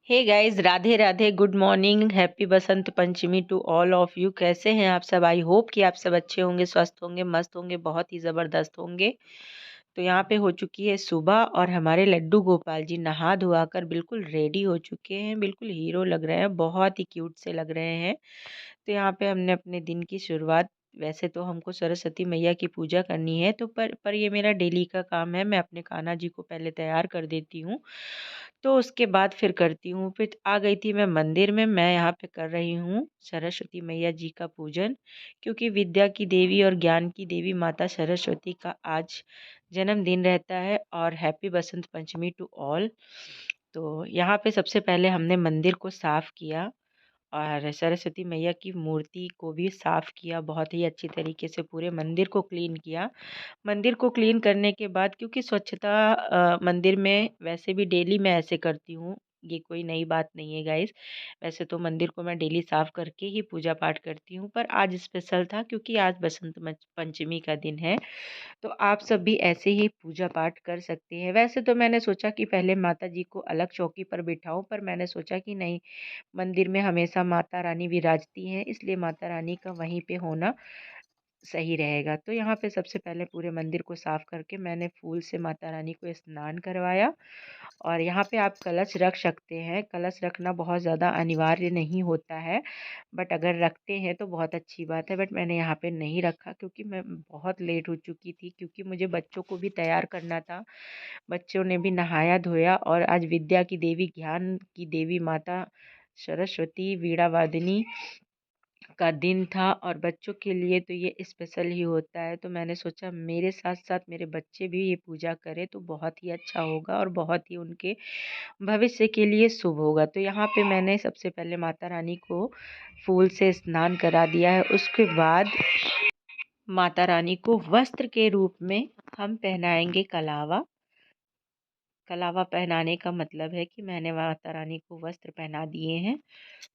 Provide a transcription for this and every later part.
Hey guys, Radhe Radhe, good morning, happy Basant Panchami to all of you. कैसे हैं आप सब? आई होप कि आप सब अच्छे होंगे, स्वस्थ होंगे, मस्त होंगे, बहुत ही ज़बरदस्त होंगे। तो यहाँ पे हो चुकी है सुबह और हमारे लड्डू गोपाल जी नहा धोआ कर बिल्कुल रेडी हो चुके हैं। बिल्कुल हीरो लग रहे हैं, बहुत ही क्यूट से लग रहे हैं। तो यहाँ पे हमने अपने दिन की शुरुआत, वैसे तो हमको सरस्वती मैया की पूजा करनी है, तो पर ये मेरा डेली का काम है। मैं अपने कान्हा जी को पहले तैयार कर देती हूँ, तो उसके बाद फिर करती हूँ। फिर आ गई थी मैं मंदिर में। मैं यहाँ पे कर रही हूँ सरस्वती मैया जी का पूजन, क्योंकि विद्या की देवी और ज्ञान की देवी माता सरस्वती का आज जन्मदिन रहता है। और happy Basant Panchami to all. तो यहाँ पे सबसे पहले हमने मंदिर को साफ़ किया और सरस्वती मैया की मूर्ति को भी साफ़ किया, बहुत ही अच्छी तरीके से पूरे मंदिर को क्लीन किया। मंदिर को क्लीन करने के बाद, क्योंकि स्वच्छता मंदिर में वैसे भी डेली मैं ऐसे करती हूँ, ये कोई नई बात नहीं है गाइस। वैसे तो मंदिर को मैं डेली साफ़ करके ही पूजा पाठ करती हूँ, पर आज स्पेशल था क्योंकि आज बसंत पंचमी का दिन है। तो आप सब भी ऐसे ही पूजा पाठ कर सकते हैं। वैसे तो मैंने सोचा कि पहले माता जी को अलग चौकी पर बिठाऊं, पर मैंने सोचा कि नहीं, मंदिर में हमेशा माता रानी विराजती हैं, इसलिए माता रानी का वहीं पे होना सही रहेगा। तो यहाँ पे सबसे पहले पूरे मंदिर को साफ करके मैंने फूल से माता रानी को स्नान करवाया। और यहाँ पे आप कलश रख सकते हैं। कलश रखना बहुत ज़्यादा अनिवार्य नहीं होता है, बट अगर रखते हैं तो बहुत अच्छी बात है। बट मैंने यहाँ पे नहीं रखा क्योंकि मैं बहुत लेट हो चुकी थी, क्योंकि मुझे बच्चों को भी तैयार करना था। बच्चों ने भी नहाया धोया और आज विद्या की देवी, ज्ञान की देवी माता सरस्वती वीणा वादिनी का दिन था, और बच्चों के लिए तो ये स्पेशल ही होता है। तो मैंने सोचा मेरे साथ साथ मेरे बच्चे भी ये पूजा करें तो बहुत ही अच्छा होगा और बहुत ही उनके भविष्य के लिए शुभ होगा। तो यहाँ पे मैंने सबसे पहले माता रानी को फूल से स्नान करा दिया है। उसके बाद माता रानी को वस्त्र के रूप में हम पहनाएंगे कलावा। कलावा पहनाने का मतलब है कि मैंने माता रानी को वस्त्र पहना दिए हैं।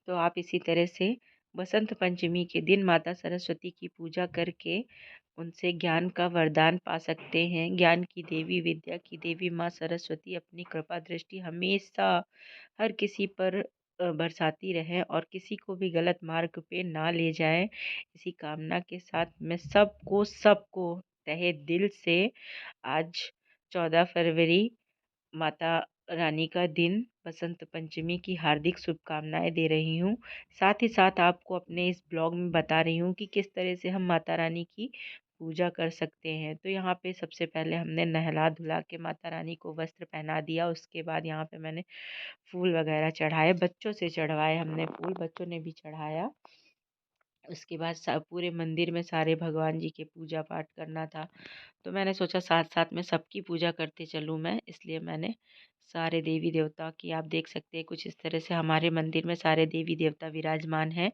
तो आप इसी तरह से बसंत पंचमी के दिन माता सरस्वती की पूजा करके उनसे ज्ञान का वरदान पा सकते हैं। ज्ञान की देवी, विद्या की देवी माँ सरस्वती अपनी कृपा दृष्टि हमेशा हर किसी पर बरसाती रहे और किसी को भी गलत मार्ग पे ना ले जाए। इसी कामना के साथ मैं सबको सबको तहे दिल से आज 14 फरवरी, माता रानी का दिन, बसंत पंचमी की हार्दिक शुभकामनाएं दे रही हूँ। साथ ही साथ आपको अपने इस ब्लॉग में बता रही हूँ कि किस तरह से हम माता रानी की पूजा कर सकते हैं। तो यहाँ पे सबसे पहले हमने नहला धुला के माता रानी को वस्त्र पहना दिया। उसके बाद यहाँ पे मैंने फूल वगैरह चढ़ाए, बच्चों से चढ़वाए हमने फूल, बच्चों ने भी चढ़ाया। उसके बाद पूरे मंदिर में सारे भगवान जी के पूजा पाठ करना था, तो मैंने सोचा साथ साथ में सबकी पूजा करते चलूँ मैं, इसलिए मैंने सारे देवी देवता की, आप देख सकते हैं कुछ इस तरह से हमारे मंदिर में सारे देवी देवता विराजमान हैं।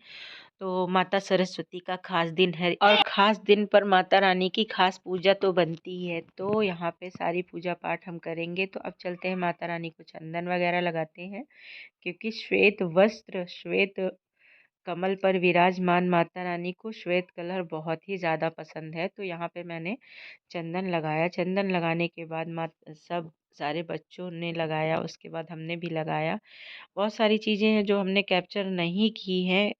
तो माता सरस्वती का खास दिन है और खास दिन पर माता रानी की खास पूजा तो बनती ही है। तो यहाँ पे सारी पूजा पाठ हम करेंगे। तो अब चलते हैं, माता रानी को चंदन वगैरह लगाते हैं, क्योंकि श्वेत वस्त्र, श्वेत कमल पर विराजमान माता रानी को श्वेत कलर बहुत ही ज़्यादा पसंद है। तो यहाँ पे मैंने चंदन लगाया। चंदन लगाने के बाद मात सब सारे बच्चों ने लगाया, उसके बाद हमने भी लगाया। बहुत सारी चीज़ें हैं जो हमने कैप्चर नहीं की हैं,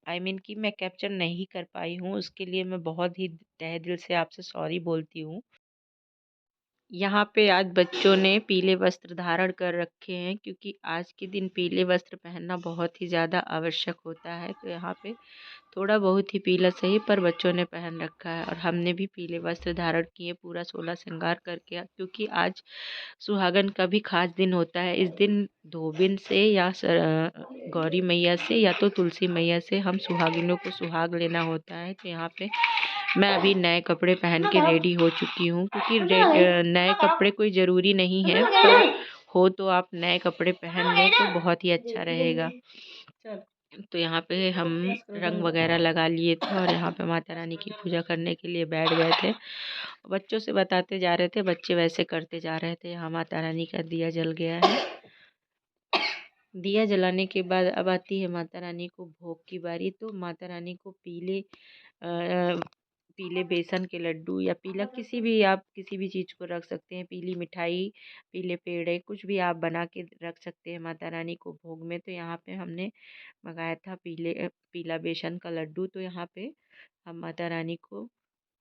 आई मीन कि मैं कैप्चर नहीं कर पाई हूँ, उसके लिए मैं बहुत ही तहे दिल से आपसे सॉरी बोलती हूँ। यहाँ पे आज बच्चों ने पीले वस्त्र धारण कर रखे हैं, क्योंकि आज के दिन पीले वस्त्र पहनना बहुत ही ज़्यादा आवश्यक होता है। तो यहाँ पे थोड़ा बहुत ही पीला सही, पर बच्चों ने पहन रखा है और हमने भी पीले वस्त्र धारण किए, पूरा 16 श्रृंगार करके, क्योंकि आज सुहागन का भी खास दिन होता है। इस दिन धोबिन से या गौरी मैया से या तो तुलसी मैया से हम सुहागिनों को सुहाग लेना होता है। तो यहाँ पे मैं अभी नए कपड़े पहन के रेडी हो चुकी हूँ, क्योंकि नए कपड़े कोई ज़रूरी नहीं है, पर हो तो आप नए कपड़े पहन लें तो बहुत ही अच्छा रहेगा। तो यहाँ पे हम रंग वगैरह लगा लिए थे और यहाँ पे माता रानी की पूजा करने के लिए बैठ गए थे। बच्चों से बताते जा रहे थे, बच्चे वैसे करते जा रहे थे। यहाँ माता रानी का दिया जल गया है। दिया जलाने के बाद अब आती है माता रानी को भोग की बारी। तो माता रानी को पीले पीले बेसन के लड्डू या पीला किसी भी, आप किसी भी चीज़ को रख सकते हैं, पीली मिठाई, पीले पेड़े, कुछ भी आप बना के रख सकते हैं माता रानी को भोग में। तो यहाँ पे हमने मंगाया था पीला बेसन का लड्डू। तो यहाँ पे हम माता रानी को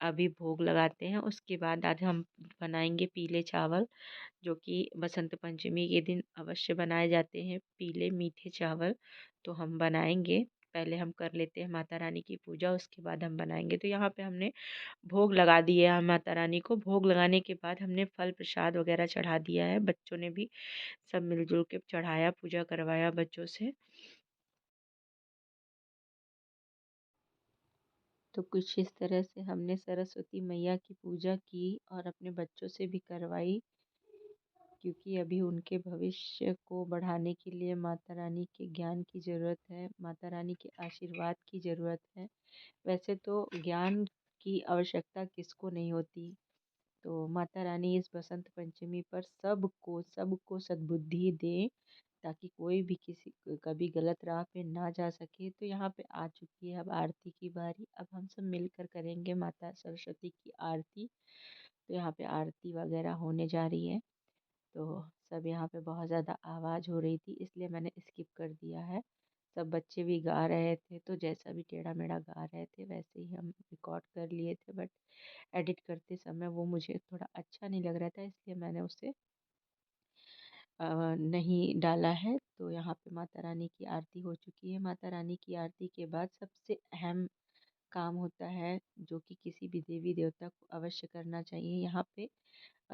अभी भोग लगाते हैं। उसके बाद आज हम बनाएंगे पीले चावल, जो कि बसंत पंचमी के दिन अवश्य बनाए जाते हैं, पीले मीठे चावल। तो हम बनाएंगे, पहले हम कर लेते हैं माता रानी की पूजा, उसके बाद हम बनाएंगे। तो यहाँ पे हमने भोग लगा दिए हैं माता रानी को। भोग लगाने के बाद हमने फल प्रसाद वगैरह चढ़ा दिया है, बच्चों ने भी सब मिलजुल के चढ़ाया, पूजा करवाया बच्चों से। तो कुछ इस तरह से हमने सरस्वती मैया की पूजा की और अपने बच्चों से भी करवाई, क्योंकि अभी उनके भविष्य को बढ़ाने के लिए माता रानी के ज्ञान की ज़रूरत है, माता रानी के आशीर्वाद की ज़रूरत है। वैसे तो ज्ञान की आवश्यकता किसको नहीं होती। तो माता रानी इस बसंत पंचमी पर सबको सबको सद्बुद्धि दे, ताकि कोई भी किसी कभी गलत राह पे ना जा सके। तो यहाँ पे आ चुकी है अब आरती की बारी। अब हम सब मिलकर करेंगे माता सरस्वती की आरती। तो यहाँ पे आरती वगैरह होने जा रही है। तो सब यहाँ पे बहुत ज़्यादा आवाज़ हो रही थी, इसलिए मैंने स्किप कर दिया है। सब बच्चे भी गा रहे थे, तो जैसा भी टेढ़ा मेढ़ा गा रहे थे वैसे ही हम रिकॉर्ड कर लिए थे, बट एडिट करते समय वो मुझे थोड़ा अच्छा नहीं लग रहा था, इसलिए मैंने उसे नहीं डाला है। तो यहाँ पे माता रानी की आरती हो चुकी है। माता रानी की आरती के बाद सबसे अहम काम होता है, जो कि किसी भी देवी देवता को अवश्य करना चाहिए। यहाँ पे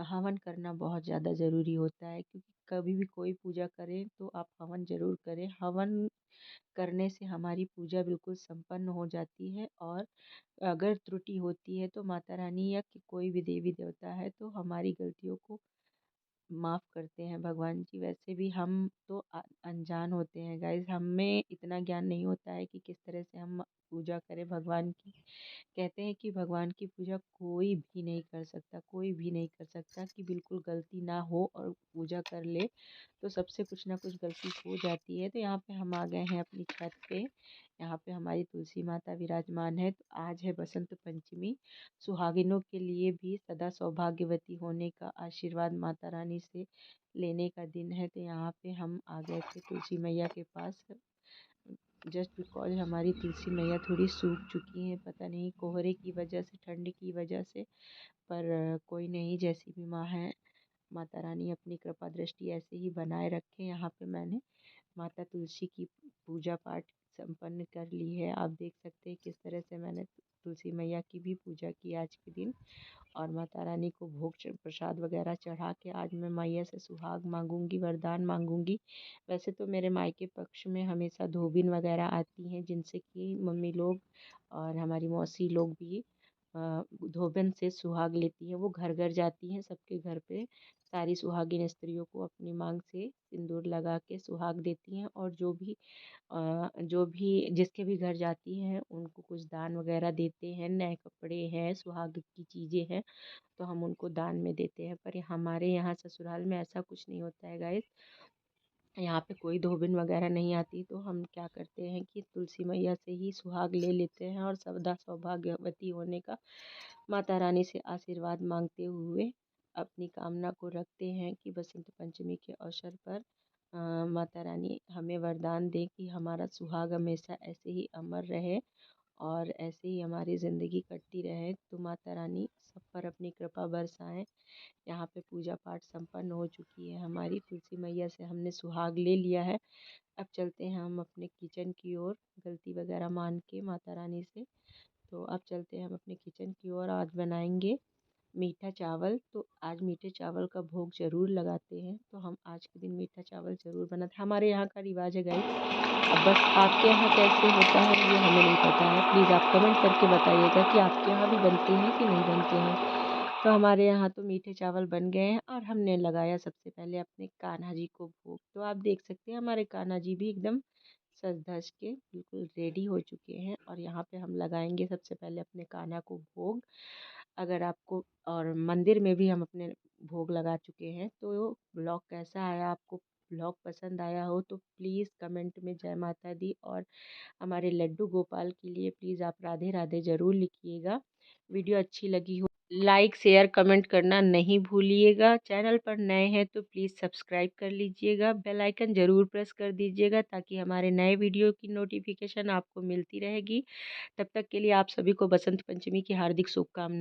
हवन करना बहुत ज़्यादा ज़रूरी होता है, क्योंकि कभी भी कोई पूजा करें तो आप हवन ज़रूर करें। हवन करने से हमारी पूजा बिल्कुल संपन्न हो जाती है, और अगर त्रुटि होती है तो माता रानी या कोई भी देवी देवता है तो हमारी गलतियों को माफ़ करते हैं भगवान जी। वैसे भी हम तो अनजान होते हैं गाइस, हमें इतना ज्ञान नहीं होता है कि किस तरह से हम पूजा करें भगवान की। कहते हैं कि भगवान की पूजा कोई भी नहीं कर सकता, कोई भी नहीं कर सकता, कि बिल्कुल गलती ना हो और पूजा कर ले, तो सबसे कुछ ना कुछ गलती हो जाती है। तो यहाँ पे हम आ गए हैं अपनी छत पे। यहाँ पे हमारी तुलसी माता विराजमान है। तो आज है बसंत पंचमी। सुहागिनों के लिए भी सदा सौभाग्यवती होने का आशीर्वाद माता रानी से लेने का दिन है। तो यहाँ पे हम आ गए थे तुलसी मैया के पास, जस्ट बिकॉज हमारी तुलसी मैया थोड़ी सूख चुकी हैं, पता नहीं कोहरे की वजह से, ठंड की वजह से। पर कोई नहीं, जैसी भी माँ है, माता रानी अपनी कृपा दृष्टि ऐसे ही बनाए रखें। यहाँ पे मैंने माता तुलसी की पूजा पाठ संपन्न कर ली है। आप देख सकते हैं किस तरह से मैंने तुलसी मैया की भी पूजा की आज के दिन, और माता रानी को भोग प्रसाद वगैरह चढ़ा के आज मैं मैया से सुहाग मांगूंगी, वरदान मांगूंगी। वैसे तो मेरे मायके पक्ष में हमेशा धोबिन वगैरह आती हैं, जिनसे कि मम्मी लोग और हमारी मौसी लोग भी धोबिन से सुहाग लेती हैं। वो घर घर जाती हैं, सबके घर पे सारी सुहागिन स्त्रियों को अपनी मांग से सिंदूर लगा के सुहाग देती हैं, और जो भी जिसके भी घर जाती हैं उनको कुछ दान वगैरह देते हैं, नए कपड़े हैं, सुहाग की चीज़ें हैं, तो हम उनको दान में देते हैं। पर हमारे यहाँ ससुराल में ऐसा कुछ नहीं होता है गाइस। यहाँ पे कोई धोबिन वगैरह नहीं आती, तो हम क्या करते हैं कि तुलसी मैया से ही सुहाग ले लेते हैं, और सदा सौभाग्यवती होने का माता रानी से आशीर्वाद मांगते हुए अपनी कामना को रखते हैं कि बसंत पंचमी के अवसर पर माता रानी हमें वरदान दें कि हमारा सुहाग हमेशा ऐसे ही अमर रहे, और ऐसे ही हमारी ज़िंदगी कटती रहे। तो माता रानी सब पर अपनी कृपा बरसाएं। यहाँ पे पूजा पाठ संपन्न हो चुकी है हमारी, तुलसी मैया से हमने सुहाग ले लिया है। अब चलते हैं हम अपने किचन की ओर, गलती वगैरह मान के माता रानी से। तो अब चलते हैं हम अपने किचन की ओर। आज बनाएंगे मीठा चावल। तो आज मीठे चावल का भोग ज़रूर लगाते हैं, तो हम आज के दिन मीठा चावल ज़रूर बनाते, हमारे यहाँ का रिवाज है गाइस। अब बस आपके यहाँ कैसे होता है ये हमें नहीं पता है, प्लीज़ आप कमेंट करके बताइएगा कि आपके यहाँ भी बनते हैं कि नहीं बनते हैं। तो हमारे यहाँ तो मीठे चावल बन गए हैं, और हमने लगाया सबसे पहले अपने कान्हा जी को भोग। तो आप देख सकते हैं हमारे कान्हा जी भी एकदम सज धज के बिल्कुल रेडी हो चुके हैं, और यहाँ पे हम लगाएंगे सबसे पहले अपने कान्हा को भोग। अगर आपको, और मंदिर में भी हम अपने भोग लगा चुके हैं। तो ब्लॉग कैसा आया, आपको ब्लॉग पसंद आया हो तो प्लीज़ कमेंट में जय माता दी, और हमारे लड्डू गोपाल के लिए प्लीज़ आप राधे राधे ज़रूर लिखिएगा। वीडियो अच्छी लगी हो लाइक शेयर कमेंट करना नहीं भूलिएगा। चैनल पर नए हैं तो प्लीज़ सब्सक्राइब कर लीजिएगा, बेल आइकन ज़रूर प्रेस कर दीजिएगा ताकि हमारे नए वीडियो की नोटिफिकेशन आपको मिलती रहेगी। तब तक के लिए आप सभी को बसंत पंचमी की हार्दिक शुभकामनाएं।